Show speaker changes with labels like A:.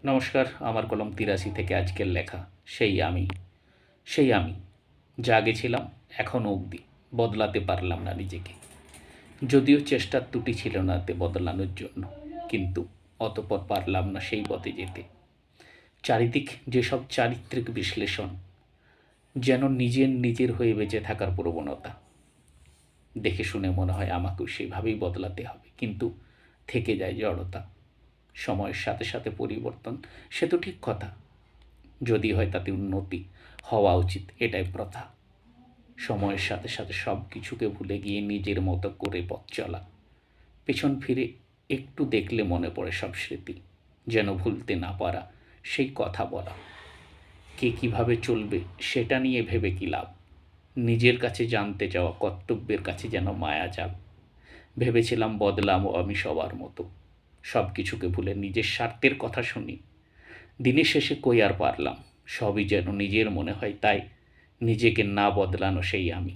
A: নমস্কার, আমার কলম ৮৩ থেকে আজকের লেখা সেই আমি যা গেছিলাম এখনও অবধি বদলাতে পারলাম না নিজেকে। যদিও চেষ্টার ত্রুটি ছিল না এতে বদলানোর জন্য, কিন্তু অতঃপর পারলাম না সেই পথে যেতে। চারিদিক যেসব চারিত্রিক বিশ্লেষণ, যেন নিজের হয়ে বেঁচে থাকার প্রবণতা। দেখে শুনে মনে হয় আমাকেও সেভাবেই বদলাতে হবে, কিন্তু থেকে যায় জড়তা। সময়ের সাথে সাথে পরিবর্তন, সে তো ঠিক কথা, যদি হয় তাতে উন্নতি হওয়া উচিত, এটাই প্রথা। সময়ের সাথে সাথে সব কিছুকে ভুলে গিয়ে নিজের মতো করে পথ চলা। পেছন ফিরে একটু দেখলে মনে পড়ে সব স্মৃতি, যেন ভুলতে না পারা সেই কথা বলা। কে কিভাবে চলবে সেটা নিয়ে ভেবে কি লাভ, নিজের কাছে জানতে চাওয়া কর্তব্যের কাছে যেন মায়াজাল। ভেবেছিলাম বদলামও আমি সবার মতো, সব কিছুকে ভুলে নিজের স্বার্থের কথা শুনি। দিনের শেষে কই আর পারলাম, সবই যেন নিজের মনে হয়, তাই নিজেকে না বদলানো সেই আমি।